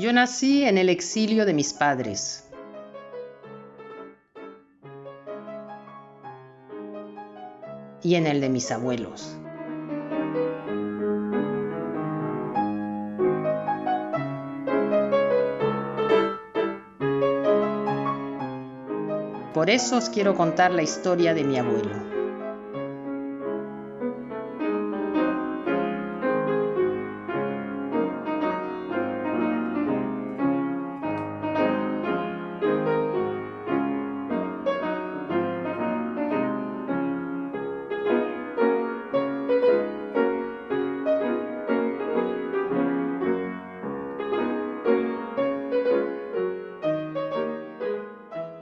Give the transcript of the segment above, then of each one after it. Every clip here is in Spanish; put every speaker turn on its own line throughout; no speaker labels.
Yo nací en el exilio de mis padres. Y en el de mis abuelos. Por eso os quiero contar la historia de mi abuelo.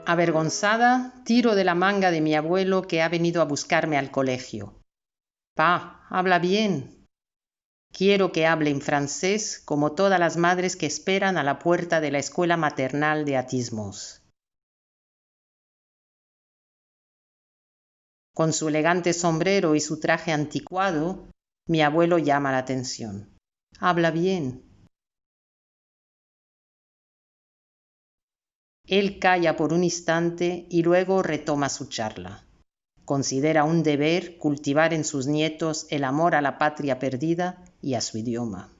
Avergonzada, tiro de la manga de mi abuelo que ha venido a buscarme al colegio. Pa, habla bien. Quiero que hable en francés como todas las madres que esperan a la puerta de la escuela maternal de Atismos. Con su elegante sombrero y su traje anticuado, mi abuelo llama la atención. Habla bien. Él calla por un instante y luego retoma su charla. Considera un deber cultivar en sus nietos el amor a la patria perdida y a su idioma.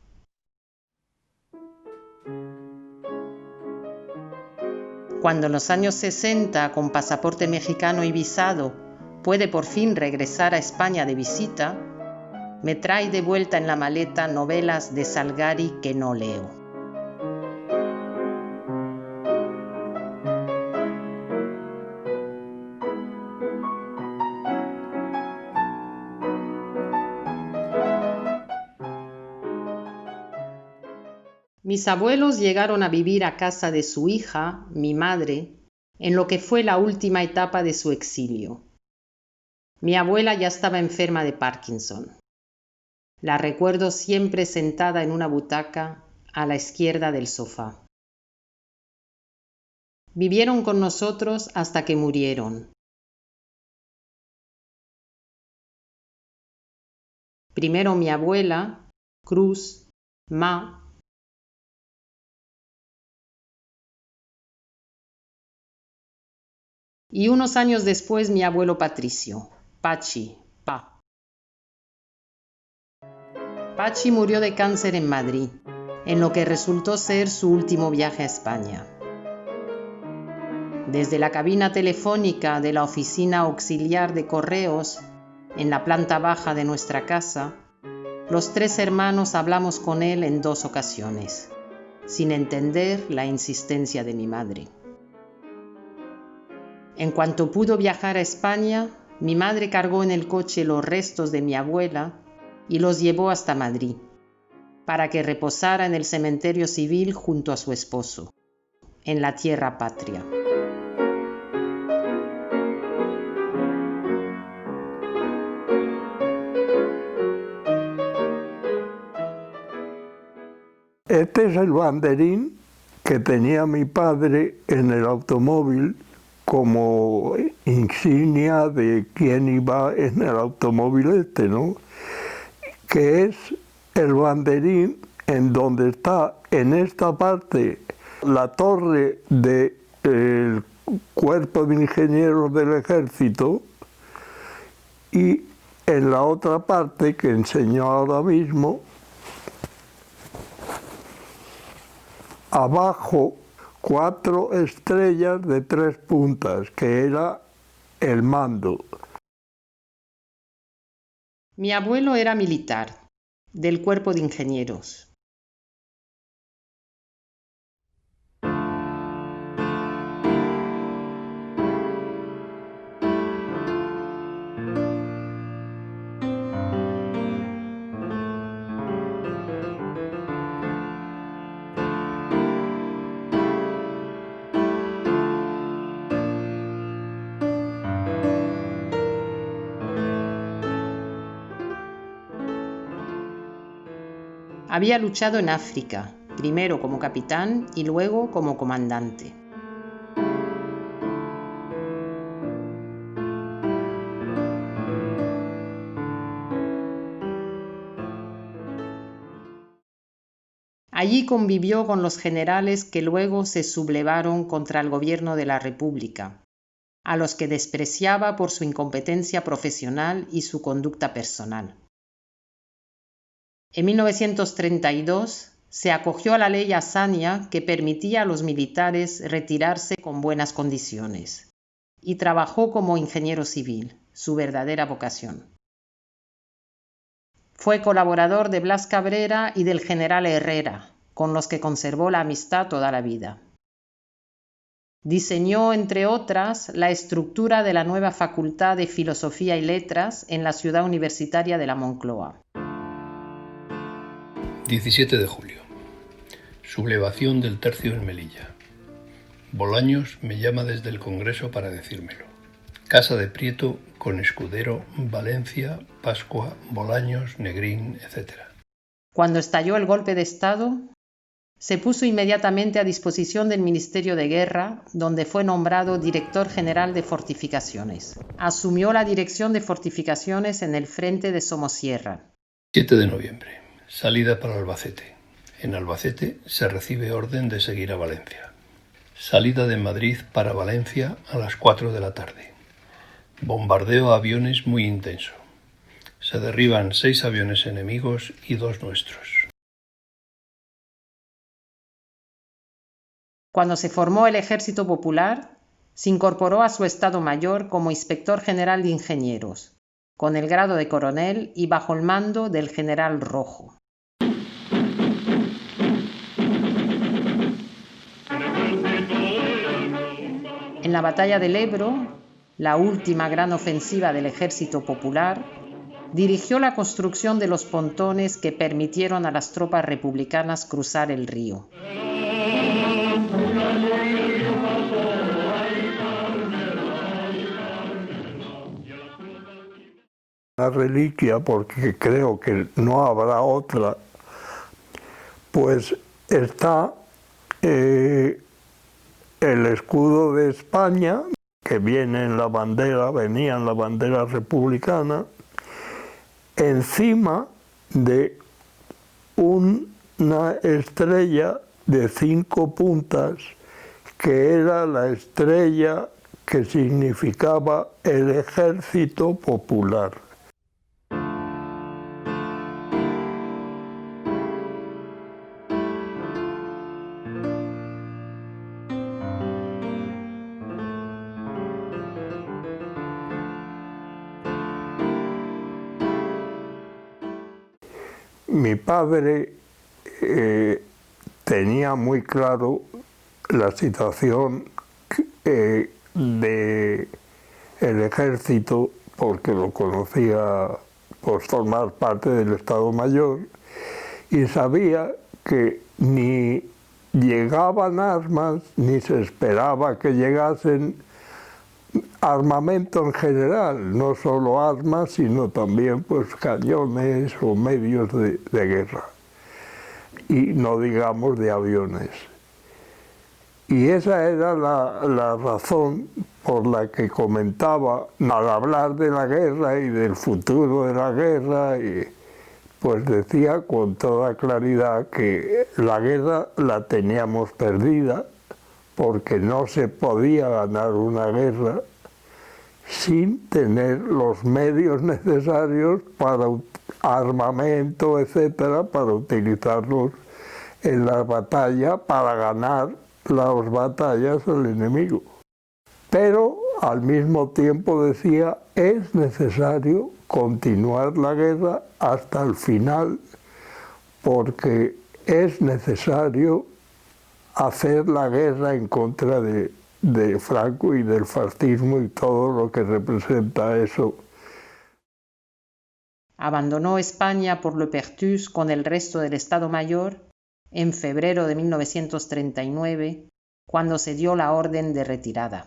Cuando en los años 60, con pasaporte mexicano y visado, puede por fin regresar a España de visita, me trae de vuelta en la maleta novelas de Salgari que no leo. Mis abuelos llegaron a vivir a casa de su hija, mi madre, en lo que fue la última etapa de su exilio. Mi abuela ya estaba enferma de Parkinson. La recuerdo siempre sentada en una butaca a la izquierda del sofá. Vivieron con nosotros hasta que murieron. Primero mi abuela, Cruz, Ma, y unos años después mi abuelo Patricio, Pachi, Pa. Pachi murió de cáncer en Madrid, en lo que resultó ser su último viaje a España. Desde la cabina telefónica de la oficina auxiliar de correos, en la planta baja de nuestra casa, los tres hermanos hablamos con él en 2 ocasiones, sin entender la insistencia de mi madre. En cuanto pudo viajar a España, mi madre cargó en el coche los restos de mi abuela y los llevó hasta Madrid, para que reposara en el cementerio civil junto a su esposo, en la tierra patria.
Este es el banderín que tenía mi padre en el automóvil como insignia de quién iba en el automóvil este, ¿no? Que es el banderín en donde está en esta parte la torre del Cuerpo de Ingenieros del Ejército y en la otra parte que enseño ahora mismo, abajo 4 estrellas de 3 puntas, que era el mando.
Mi abuelo era militar, del Cuerpo de Ingenieros. Había luchado en África, primero como capitán y luego como comandante. Allí convivió con los generales que luego se sublevaron contra el gobierno de la República, a los que despreciaba por su incompetencia profesional y su conducta personal. En 1932 se acogió a la ley Azaña que permitía a los militares retirarse con buenas condiciones y trabajó como ingeniero civil, su verdadera vocación. Fue colaborador de Blas Cabrera y del general Herrera, con los que conservó la amistad toda la vida. Diseñó, entre otras, la estructura de la nueva Facultad de Filosofía y Letras en la ciudad universitaria de la Moncloa.
17 de julio. Sublevación del Tercio en Melilla. Bolaños me llama desde el Congreso para decírmelo. Casa de Prieto con Escudero, Valencia, Pascua, Bolaños, Negrín, etc.
Cuando estalló el golpe de Estado, se puso inmediatamente a disposición del Ministerio de Guerra, donde fue nombrado director general de fortificaciones. Asumió la dirección de fortificaciones en el frente de Somosierra.
7 de noviembre. Salida para Albacete. En Albacete se recibe orden de seguir a Valencia. Salida de Madrid para Valencia a las 4 de la tarde. Bombardeo a aviones muy intenso. Se derriban 6 aviones enemigos y 2 nuestros.
Cuando se formó el Ejército Popular, se incorporó a su Estado Mayor como Inspector General de Ingenieros, con el grado de coronel y bajo el mando del general Rojo. En la batalla del Ebro, la última gran ofensiva del Ejército Popular, dirigió la construcción de los pontones que permitieron a las tropas republicanas cruzar el río.
La reliquia, porque creo que no habrá otra, pues está el escudo de España, que venía en la bandera republicana, encima de una estrella de 5 puntas, que era la estrella que significaba el Ejército Popular. Mi padre tenía muy claro la situación del ejército, porque lo conocía por formar parte del Estado Mayor, y sabía que ni llegaban armas, ni se esperaba que llegasen armamento en general, no solo armas, sino también pues cañones o medios de guerra, y no digamos de aviones. Y esa era la razón por la que comentaba, al hablar de la guerra y del futuro de la guerra, y pues decía con toda claridad que la guerra la teníamos perdida, porque no se podía ganar una guerra sin tener los medios necesarios para armamento, etcétera, para utilizarlos en la batalla, para ganar las batallas al enemigo. Pero al mismo tiempo decía, es necesario continuar la guerra hasta el final, porque es necesario hacer la guerra en contra de Franco y del fascismo y todo lo que representa eso.
Abandonó España por Le Perthus con el resto del Estado Mayor en febrero de 1939, cuando se dio la orden de retirada.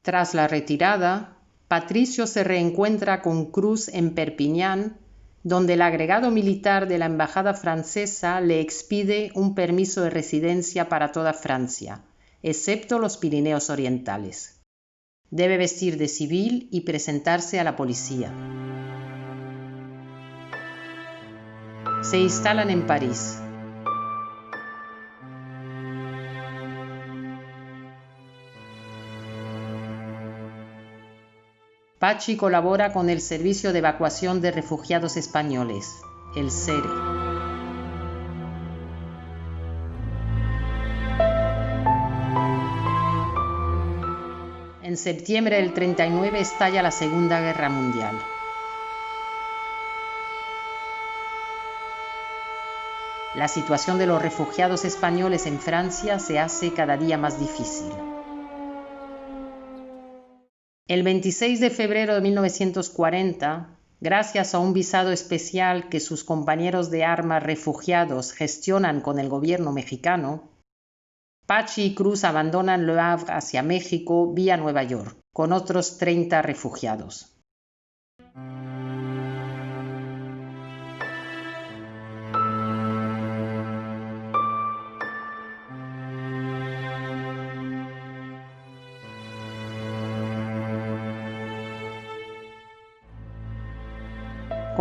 Tras la retirada, Patricio se reencuentra con Cruz en Perpiñán, donde el agregado militar de la embajada francesa le expide un permiso de residencia para toda Francia, excepto los Pirineos Orientales. Debe vestir de civil y presentarse a la policía. Se instalan en París. Pachi colabora con el Servicio de Evacuación de Refugiados Españoles, el SERE. En septiembre del 39 estalla la Segunda Guerra Mundial. La situación de los refugiados españoles en Francia se hace cada día más difícil. El 26 de febrero de 1940, gracias a un visado especial que sus compañeros de armas refugiados gestionan con el gobierno mexicano, Pachi y Cruz abandonan Le Havre hacia México vía Nueva York, con otros 30 refugiados.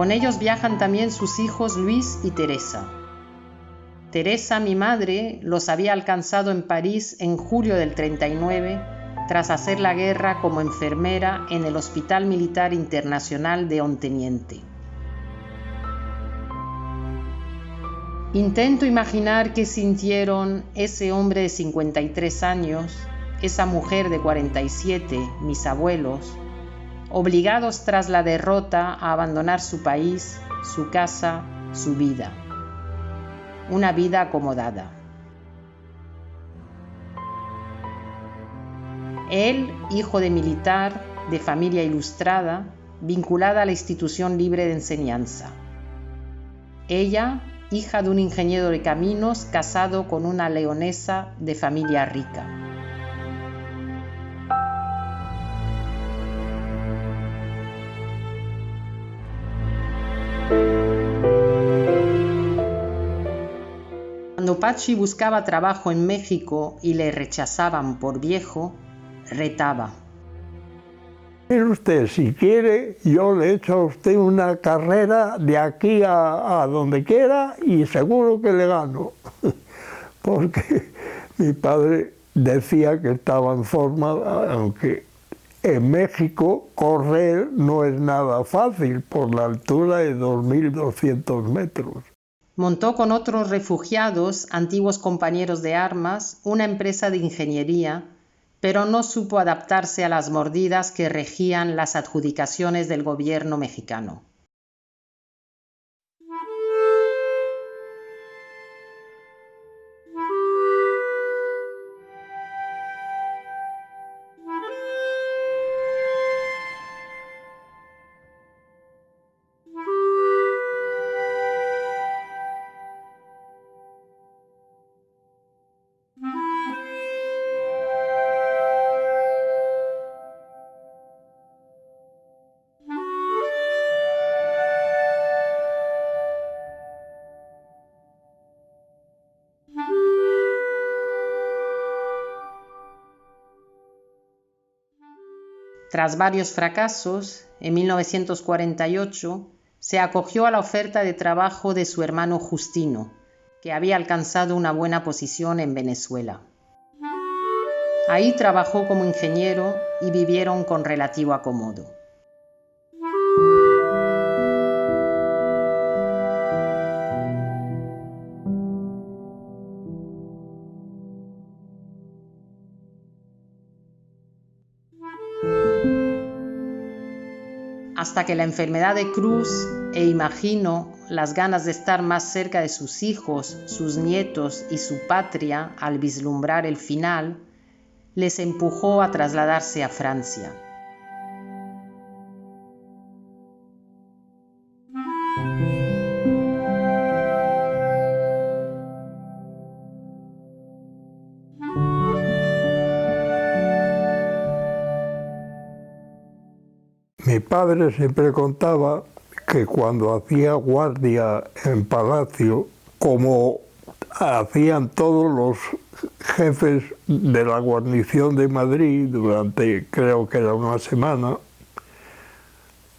Con ellos viajan también sus hijos Luis y Teresa. Teresa, mi madre, los había alcanzado en París en julio del 39, tras hacer la guerra como enfermera en el Hospital Militar Internacional de Onteniente. Intento imaginar qué sintieron ese hombre de 53 años, esa mujer de 47, mis abuelos, obligados tras la derrota a abandonar su país, su casa, su vida. Una vida acomodada. Él, hijo de militar, de familia ilustrada, vinculada a la institución libre de enseñanza. Ella, hija de un ingeniero de caminos casado con una leonesa de familia rica. Cuando Pachi buscaba trabajo en México y le rechazaban por viejo, retaba.
Mire usted, si quiere, yo le echo a usted una carrera de aquí a donde quiera y seguro que le gano. Porque mi padre decía que estaba en forma, aunque en México correr no es nada fácil por la altura de 2.200 metros.
Montó con otros refugiados, antiguos compañeros de armas, una empresa de ingeniería, pero no supo adaptarse a las mordidas que regían las adjudicaciones del gobierno mexicano. Tras varios fracasos, en 1948 se acogió a la oferta de trabajo de su hermano Justino, que había alcanzado una buena posición en Venezuela. Ahí trabajó como ingeniero y vivieron con relativo acomodo. Hasta que la enfermedad de Cruz e imagino las ganas de estar más cerca de sus hijos, sus nietos y su patria al vislumbrar el final, les empujó a trasladarse a Francia.
Mi padre siempre contaba que cuando hacía guardia en Palacio, como hacían todos los jefes de la guarnición de Madrid durante, creo que era una semana,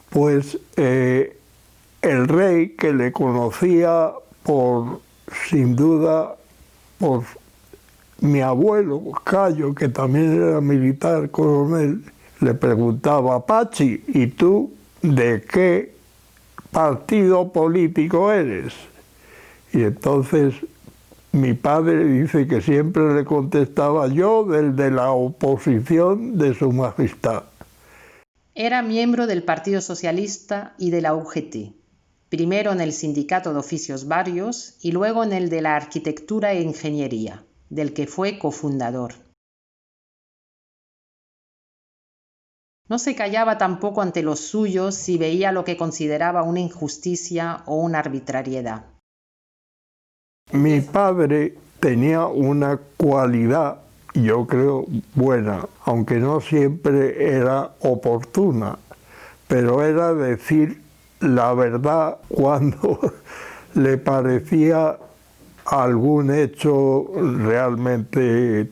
pues el rey, que le conocía sin duda, por mi abuelo, Cayo, que también era militar, coronel, le preguntaba: Pachi, ¿y tú de qué partido político eres? Y entonces mi padre dice que siempre le contestaba: yo, del de la oposición de Su Majestad.
Era miembro del Partido Socialista y de la UGT, primero en el Sindicato de Oficios Varios y luego en el de la Arquitectura e Ingeniería, del que fue cofundador. No se callaba tampoco ante los suyos si veía lo que consideraba una injusticia o una arbitrariedad.
Mi padre tenía una cualidad, yo creo, buena, aunque no siempre era oportuna, pero era decir la verdad cuando le parecía algún hecho realmente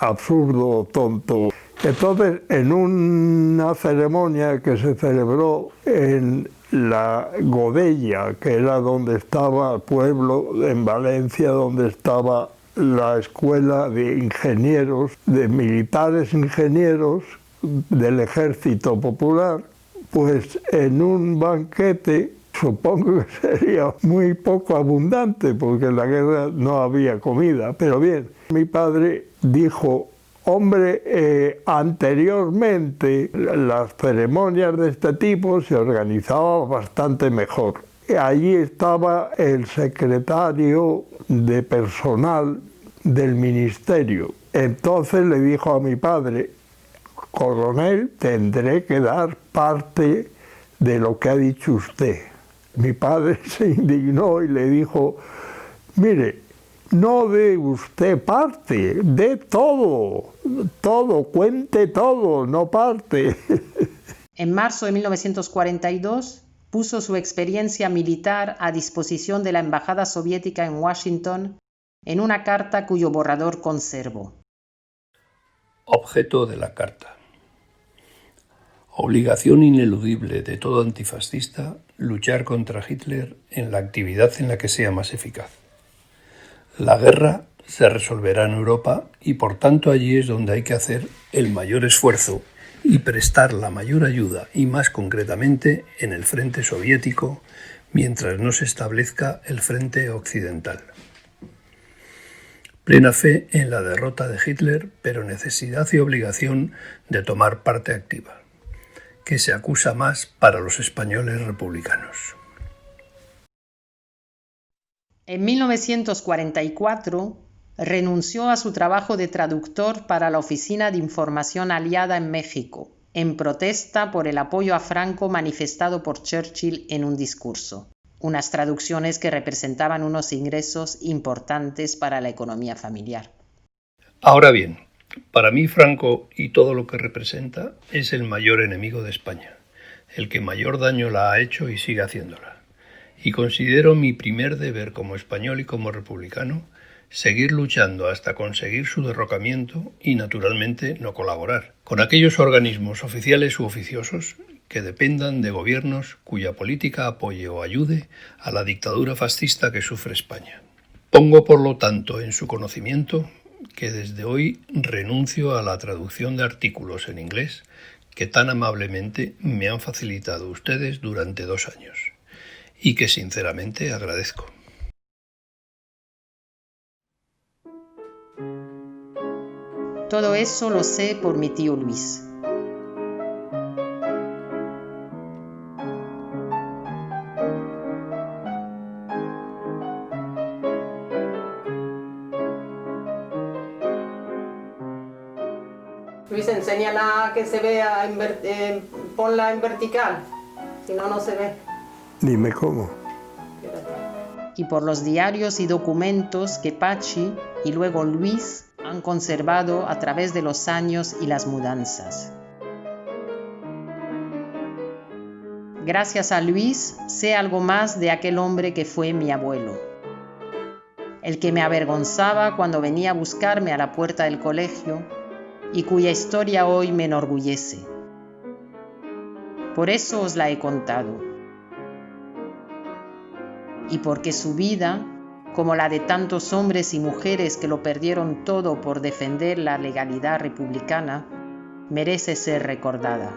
absurdo o tonto. Entonces, en una ceremonia que se celebró en la Godella, que era donde estaba el pueblo, en Valencia, donde estaba la escuela de ingenieros, de militares ingenieros del Ejército Popular, pues en un banquete, supongo que sería muy poco abundante, porque en la guerra no había comida, pero bien, mi padre dijo: hombre, anteriormente las ceremonias de este tipo se organizaban bastante mejor. Allí estaba el secretario de personal del ministerio. Entonces le dijo a mi padre: coronel, tendré que dar parte de lo que ha dicho usted. Mi padre se indignó y le dijo: mire, no dé usted parte, dé todo, cuente todo, no parte.
En marzo de 1942 puso su experiencia militar a disposición de la Embajada Soviética en Washington en una carta cuyo borrador conservo.
Objeto de la carta. Obligación ineludible de todo antifascista luchar contra Hitler en la actividad en la que sea más eficaz. La guerra se resolverá en Europa y por tanto allí es donde hay que hacer el mayor esfuerzo y prestar la mayor ayuda, y más concretamente en el frente soviético, mientras no se establezca el frente occidental. Plena fe en la derrota de Hitler, pero necesidad y obligación de tomar parte activa, que se acusa más para los españoles republicanos.
En 1944 renunció a su trabajo de traductor para la Oficina de Información Aliada en México, en protesta por el apoyo a Franco manifestado por Churchill en un discurso. Unas traducciones que representaban unos ingresos importantes para la economía familiar.
Ahora bien, para mí Franco y todo lo que representa es el mayor enemigo de España, el que mayor daño la ha hecho y sigue haciéndola. Y considero mi primer deber como español y como republicano seguir luchando hasta conseguir su derrocamiento y, naturalmente, no colaborar con aquellos organismos oficiales u oficiosos que dependan de gobiernos cuya política apoye o ayude a la dictadura fascista que sufre España. Pongo, por lo tanto, en su conocimiento que desde hoy renuncio a la traducción de artículos en inglés que tan amablemente me han facilitado ustedes durante 2 años. Y que sinceramente agradezco.
Todo eso lo sé por mi tío Luis. Luis, enséñala que se vea, ponla en vertical, si no, no se ve.
Dime cómo.
Y por los diarios y documentos que Pachi y luego Luis han conservado a través de los años y las mudanzas. Gracias a Luis sé algo más de aquel hombre que fue mi abuelo, el que me avergonzaba cuando venía a buscarme a la puerta del colegio y cuya historia hoy me enorgullece. Por eso os la he contado. Y porque su vida, como la de tantos hombres y mujeres que lo perdieron todo por defender la legalidad republicana, merece ser recordada.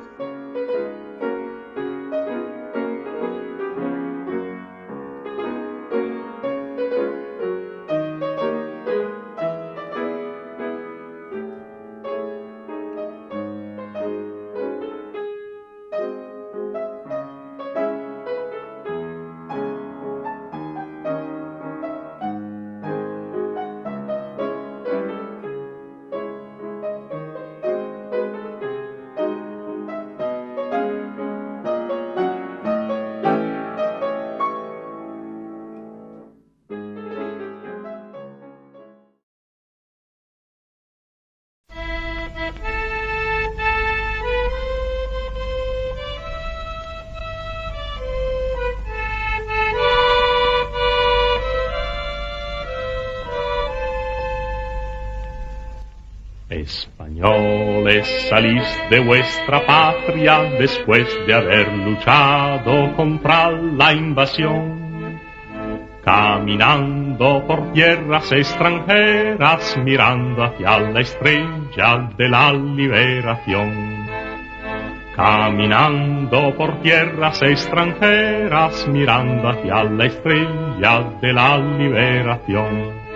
Españoles, salís de vuestra patria después de haber luchado contra la invasión, caminando por tierras extranjeras, mirando hacia la estrella de la liberación. Caminando por tierras extranjeras, mirando hacia la estrella de la liberación.